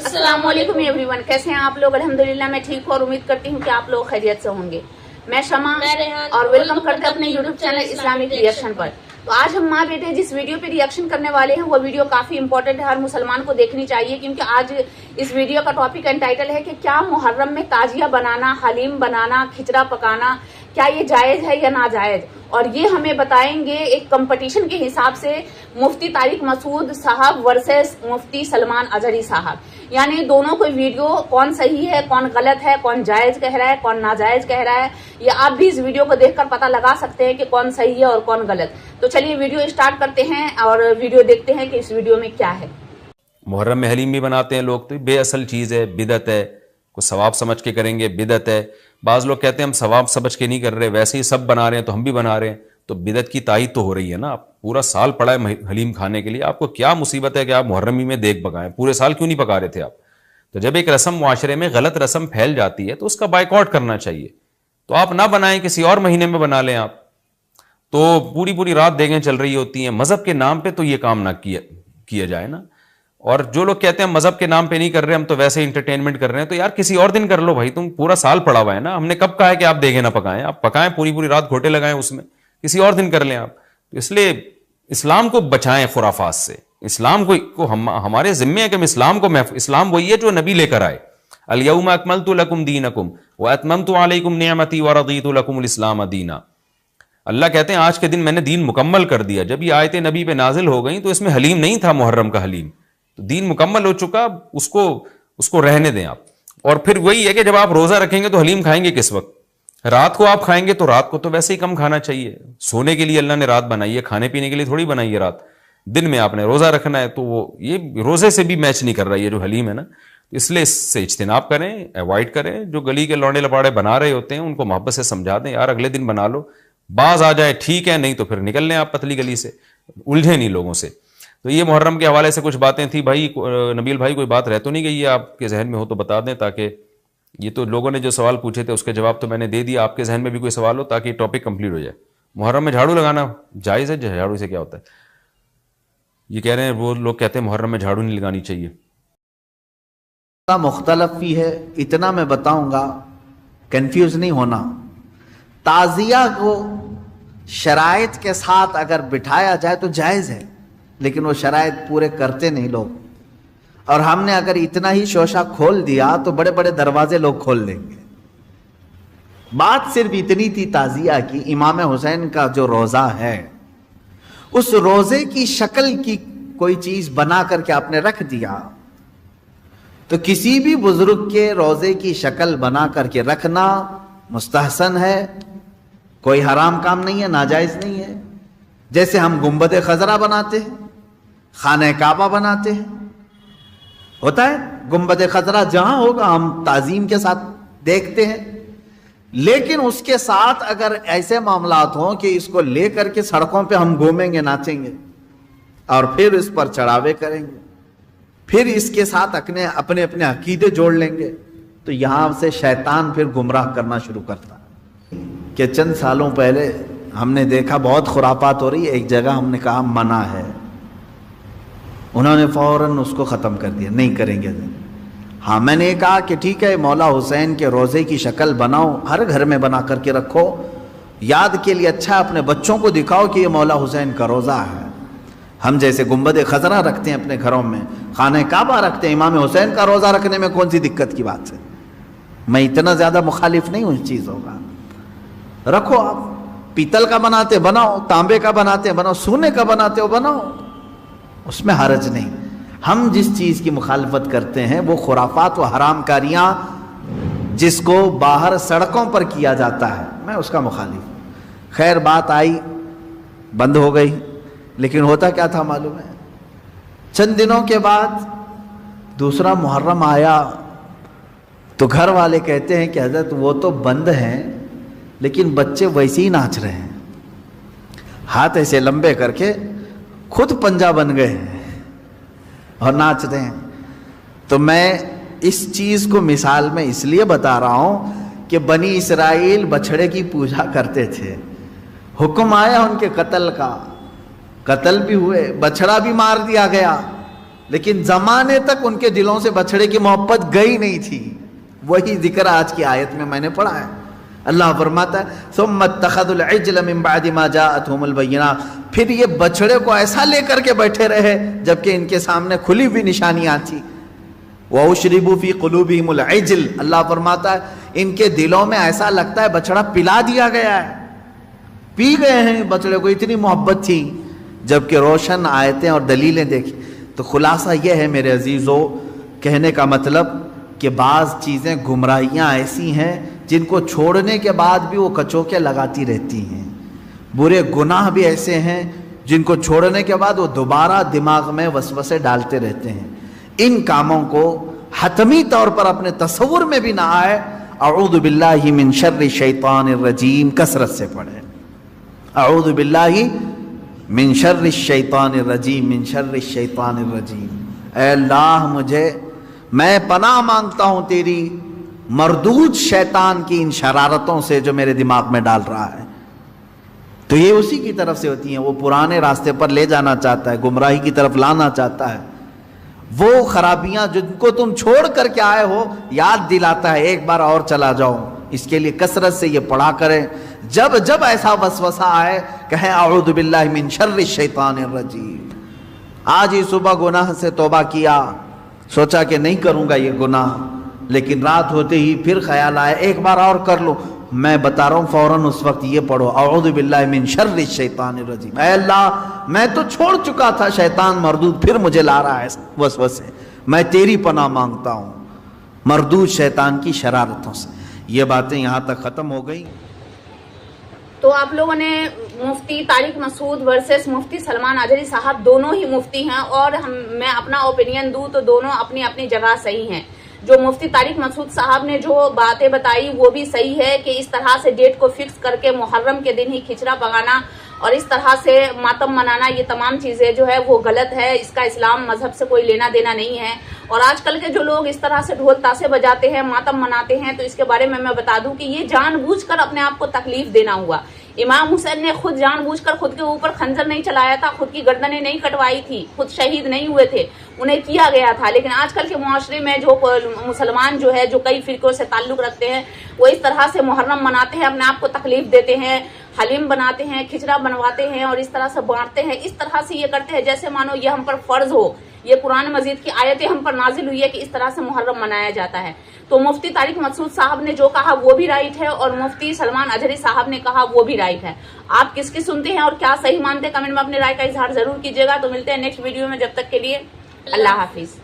अस्सलाम वालेकुम एवरीवन, कैसे हैं आप लोग? अल्हम्दुलिल्लाह मैं ठीक हूँ और उम्मीद करती हूँ कि आप लोग खैरियत से होंगे। मैं शमा और वेलकम करते हैं अपने यूट्यूब चैनल इस्लामिक रिएक्शन पर। तो आज हम माँ बेटे जिस वीडियो पे रिएक्शन करने वाले हैं वो वीडियो काफी इंपॉर्टेंट है, हर मुसलमान को देखनी चाहिए, क्योंकि आज इस वीडियो का टॉपिक एंड टाइटल है कि क्या मुहर्रम में ताजिया बनाना, हलीम बनाना, खिचड़ा पकाना, क्या ये जायज है या नाजायज। और ये हमें बताएंगे एक कंपटीशन के हिसाब से मुफ्ती तारिक मसूद साहब वर्सेस मुफ्ती सलमान अजहरी साहब, यानी दोनों कोई वीडियो कौन सही है, कौन गलत है, कौन जायज कह रहा है, कौन नाजायज कह रहा है, ये आप भी इस वीडियो को देखकर पता लगा सकते हैं कि कौन सही है और कौन गलत। तो चलिए वीडियो स्टार्ट करते हैं और वीडियो देखते हैं कि इस वीडियो में क्या है। मुहर्रम में हलीम भी बनाते हैं लोग, तो बेअसल चीज़ है, बिदत है, कुछ सवाब समझ के करेंगे, बिदत है। बाज़ लोग कहते हैं हम सवाब समझ के नहीं कर रहे, वैसे ही सब बना रहे हैं तो हम भी बना रहे हैं, तो बिदत की तायीद तो हो रही है ना। आप पूरा साल पड़ा है हलीम खाने के लिए, आपको क्या मुसीबत है कि आप मुहर्रम में देग पकाएं? पूरे साल क्यों नहीं पका रहे थे आप? तो जब एक रस्म मुआशरे में गलत रस्म फैल जाती है तो उसका बाइकआउट करना चाहिए। तो आप ना बनाएं, किसी और महीने में बना लें आप। तो पूरी पूरी रात देगें चल रही होती हैं, मजहब के नाम पे तो ये काम ना किया जाए ना। और जो लोग कहते हैं मजहब के नाम पे नहीं कर रहे, हम तो वैसे इंटरटेनमेंट कर रहे हैं, तो यार किसी और दिन कर लो भाई, तुम पूरा साल पड़ा हुआ है ना। हमने कब कहा है कि आप देगे ना पकाएं? आप पकाएं, पूरी पूरी रात घोटे लगाएं, उसमें किसी और दिन कर लें आप। तो इसलिए इस्लाम को बचाएं खुराफात से। इस्लाम को हमारे जिम्मे है कि हम इस्लाम वही है जो नबी लेकर आए। अल-यौमा अकमलतु लकुम दीनकुम व अतममतु अलैकुम निअमती व रदीतु लकुमुल इस्लाम दीना। अल्लाह कहते हैं आज के दिन मैंने दीन मुकम्मल कर दिया। जब ये आयतें नबी पे नाजिल हो गई तो इसमें हलीम नहीं था, मुहर्रम का हलीम, तो दीन मुकम्मल हो चुका, उसको रहने दें आप। और फिर वही है कि जब आप रोजा रखेंगे तो हलीम खाएंगे किस वक्त? रात को आप खाएंगे तो रात को तो वैसे ही कम खाना चाहिए। सोने के लिए अल्लाह ने रात बनाई है, खाने पीने के लिए थोड़ी बनाई है रात। दिन में आपने रोजा रखना है, तो वो ये रोजे से भी मैच नहीं कर रहा ये जो हलीम है ना। इसलिए इससे इज्तिनाब करें, अवॉइड करें। जो गली के लौंडे लपाड़े बना रहे होते हैं उनको मोहब्बत से समझा दें, यार अगले दिन बना लो, बाज आ जाए ठीक है, नहीं तो फिर निकल लें आप पतली गली से, उलझे नहीं लोगों से। तो ये मुहर्रम के हवाले से कुछ बातें थी भाई। नबील भाई कोई बात रह तो नहीं गई है आपके जहन में हो तो बता दें, ताकि ये तो लोगों ने जो सवाल पूछे थे उसके जवाब तो मैंने दे दिया। आपके जहन में भी कोई सवाल हो ताकि टॉपिक कंप्लीट हो जाए। मुहर्रम में झाड़ू लगाना जायज़ है? झाड़ू से क्या होता है? ये कह रहे हैं, वो लोग कहते हैं मुहर्रम में झाड़ू नहीं लगानी चाहिए। मुख्तलफ भी है, इतना मैं बताऊंगा, कंफ्यूज नहीं होना। ताजिया को शराइत के साथ अगर बिठाया जाए तो जायज़ है, लेकिन वो शराइत पूरे करते नहीं लोग। और हमने अगर इतना ही शोशा खोल दिया तो बड़े बड़े दरवाजे लोग खोल देंगे। बात सिर्फ इतनी थी ताजिया की, इमाम हुसैन का जो रोज़ा है उस रोज़े की शक्ल की कोई चीज़ बना करके आपने रख दिया, तो किसी भी बुजुर्ग के रोज़े की शक्ल बना करके रखना मुस्तहसन है, कोई हराम काम नहीं है, नाजायज़ नहीं है। जैसे हम गुंबद खजरा बनाते हैं, खाने काबा बनाते हैं, होता है गुंबद खजरा जहां होगा हम ताजीम के साथ देखते हैं। लेकिन उसके साथ अगर ऐसे मामलात हों कि इसको लेकर के सड़कों पे हम घूमेंगे, नाचेंगे और फिर इस पर चढ़ावे करेंगे, फिर इसके साथ अपने अपने अकीदे जोड़ लेंगे, तो यहां से शैतान फिर गुमराह करना शुरू करता है। कि चंद सालों पहले हमने देखा बहुत खुरापात हो रही है, एक जगह हमने कहा मना है, उन्होंने फौरन उसको ख़त्म कर दिया, नहीं करेंगे। हाँ, मैंने कहा कि ठीक है, मौला हुसैन के रोज़े की शक्ल बनाओ, हर घर में बना करके रखो, याद के लिए अच्छा, अपने बच्चों को दिखाओ कि ये मौला हुसैन का रोज़ा है। हम जैसे गुंबद खजरा रखते हैं अपने घरों में, खाने काबा रखते हैं, इमाम हुसैन का रोज़ा रखने में कौन सी दिक्कत की बात है? मैं इतना ज़्यादा मुखालिफ नहीं हूँ इस चीज़ों का। रखो, आप पीतल का बनाते बनाओ, तांबे का बनाते बनाओ, सोने का बनाते हो बनाओ, उसमें हरज नहीं। हम जिस चीज़ की मुखालफत करते हैं वो खुराफात व हराम कारियाँ जिसको बाहर सड़कों पर किया जाता है, मैं उसका मुखालिफ। खैर बात आई, बंद हो गई, लेकिन होता क्या था मालूम है? चंद दिनों के बाद दूसरा मुहर्रम आया तो घर वाले कहते हैं कि हजरत वो तो बंद हैं लेकिन बच्चे वैसे ही नाच रहे हैं, हाथ ऐसे लंबे करके खुद पंजा बन गए और नाच रहे हैं। तो मैं इस चीज़ को मिसाल में इसलिए बता रहा हूँ कि बनी इसराइल बछड़े की पूजा करते थे, हुक्म आया उनके कत्ल का, कत्ल भी हुए, बछड़ा भी मार दिया गया, لیکن زمانے تک ان کے دلوں سے بچڑے کی محبت گئی نہیں تھی. وہی ذکر آج کی آیت میں میں نے پڑھا ہے. اللہ فرماتا ہے ثم اتخذوا العجل من بعد ما جاءتهم البینات، پھر یہ بچڑے کو ایسا لے کر کے بیٹھے رہے جبکہ ان کے سامنے کھلی ہوئی نشانیاں تھیں. وَأُشْرِبُوا فِي قُلُوبِهِمُ الْعِجْلَ، اللہ فرماتا ہے ان کے دلوں میں ایسا لگتا ہے بچڑا پلا دیا گیا ہے، پی گئے ہیں بچڑے کو، اتنی محبت تھی. جبکہ روشن آیتیں اور دلیلیں دیکھی. تو خلاصہ یہ ہے میرے عزیزو، کہنے کا مطلب کہ بعض چیزیں گمراہیاں ایسی ہیں جن کو چھوڑنے کے بعد بھی وہ کچوکے لگاتی رہتی ہیں. برے گناہ بھی ایسے ہیں جن کو چھوڑنے کے بعد وہ دوبارہ دماغ میں وسوسے ڈالتے رہتے ہیں. ان کاموں کو حتمی طور پر اپنے تصور میں بھی نہ آئے. اعوذ باللہ من شر الشیطان الرجیم کثرت سے پڑھیں. اعوذ باللہ من شر الشیطان الرجیم، من شر الشیطان الرجیم. اے اللہ میں پناہ مانگتا ہوں تیری مردود شیطان کی ان شرارتوں سے جو میرے دماغ میں ڈال رہا ہے. تو یہ اسی کی طرف سے ہوتی ہیں. وہ پرانے راستے پر لے جانا چاہتا ہے، گمراہی کی طرف لانا چاہتا ہے. وہ خرابیاں جن کو تم چھوڑ کر کے آئے ہو یاد دلاتا ہے ایک بار اور چلا جاؤ. اس کے لیے کثرت سے یہ پڑھا کریں. جب جب ایسا وسوسہ آئے کہیں اعوذ باللہ من شر الشیطان الرجیم. آج ہی صبح گناہ سے توبہ کیا، سوچا کہ نہیں کروں گا یہ گناہ، لیکن رات ہوتے ہی پھر خیال آیا ایک بار اور کر لو. میں بتا رہا ہوں فوراً اس وقت یہ پڑھو اعوذ باللہ من شر الشیطان الرجیم. اے اللہ میں تو چھوڑ چکا تھا شیطان مردود، پھر مجھے لا رہا ہے وسوسے، میں تیری پناہ مانگتا ہوں مردود شیطان کی شرارتوں سے. یہ باتیں یہاں تک ختم ہو گئی. تو آپ لوگوں نے مفتی طارق مسعود ورسس مفتی سلمان اجری صاحب دونوں ہی مفتی ہیں، اور میں اپنا اوپینین دوں تو دونوں اپنی اپنی جگہ صحیح ہیں. جو مفتی طارق مسعود صاحب نے جو باتیں بتائی وہ بھی صحیح ہے کہ اس طرح سے ڈیٹ کو فکس کر کے محرم کے دن ہی کھچڑا پکانا اور اس طرح سے ماتم منانا، یہ تمام چیزیں جو ہے وہ غلط ہے. اس کا اسلام مذہب سے کوئی لینا دینا نہیں ہے. اور آج کل کے جو لوگ اس طرح سے ڈھول تاشے بجاتے ہیں، ماتم مناتے ہیں، تو اس کے بارے میں بتا دوں کہ یہ جان بوجھ کر اپنے آپ کو تکلیف دینا ہوا. امام حسین نے خود جان بوجھ کر خود کے اوپر خنجر نہیں چلایا تھا، خود کی گردنیں نہیں کٹوائی تھی، خود شہید نہیں ہوئے تھے، انہیں کیا گیا تھا. لیکن آج کل کے معاشرے میں جو مسلمان جو ہے جو کئی فرقوں سے تعلق رکھتے ہیں وہ اس طرح سے محرم مناتے ہیں، اپنے آپ کو تکلیف دیتے ہیں، حلیم بناتے ہیں، کھچڑا بنواتے ہیں اور اس طرح سے بانٹتے ہیں. اس طرح سے یہ کرتے ہیں جیسے مانو یہ ہم پر فرض ہو. یہ قرآن مجید کی آیتیں ہم پر نازل ہوئی ہے کہ اس طرح سے محرم منایا جاتا ہے. تو مفتی طارق مسعود صاحب نے جو کہا وہ بھی رائٹ ہے اور مفتی سلمان اجری صاحب نے کہا وہ بھی رائٹ ہے. آپ کس کی سنتے ہیں اور کیا صحیح مانتے ہیں کمنٹ میں اپنے رائے کا اظہار ضرور کیجیے گا. تو ملتے ہیں نیکسٹ ویڈیو میں، جب تک کے لیے اللہ حافظ.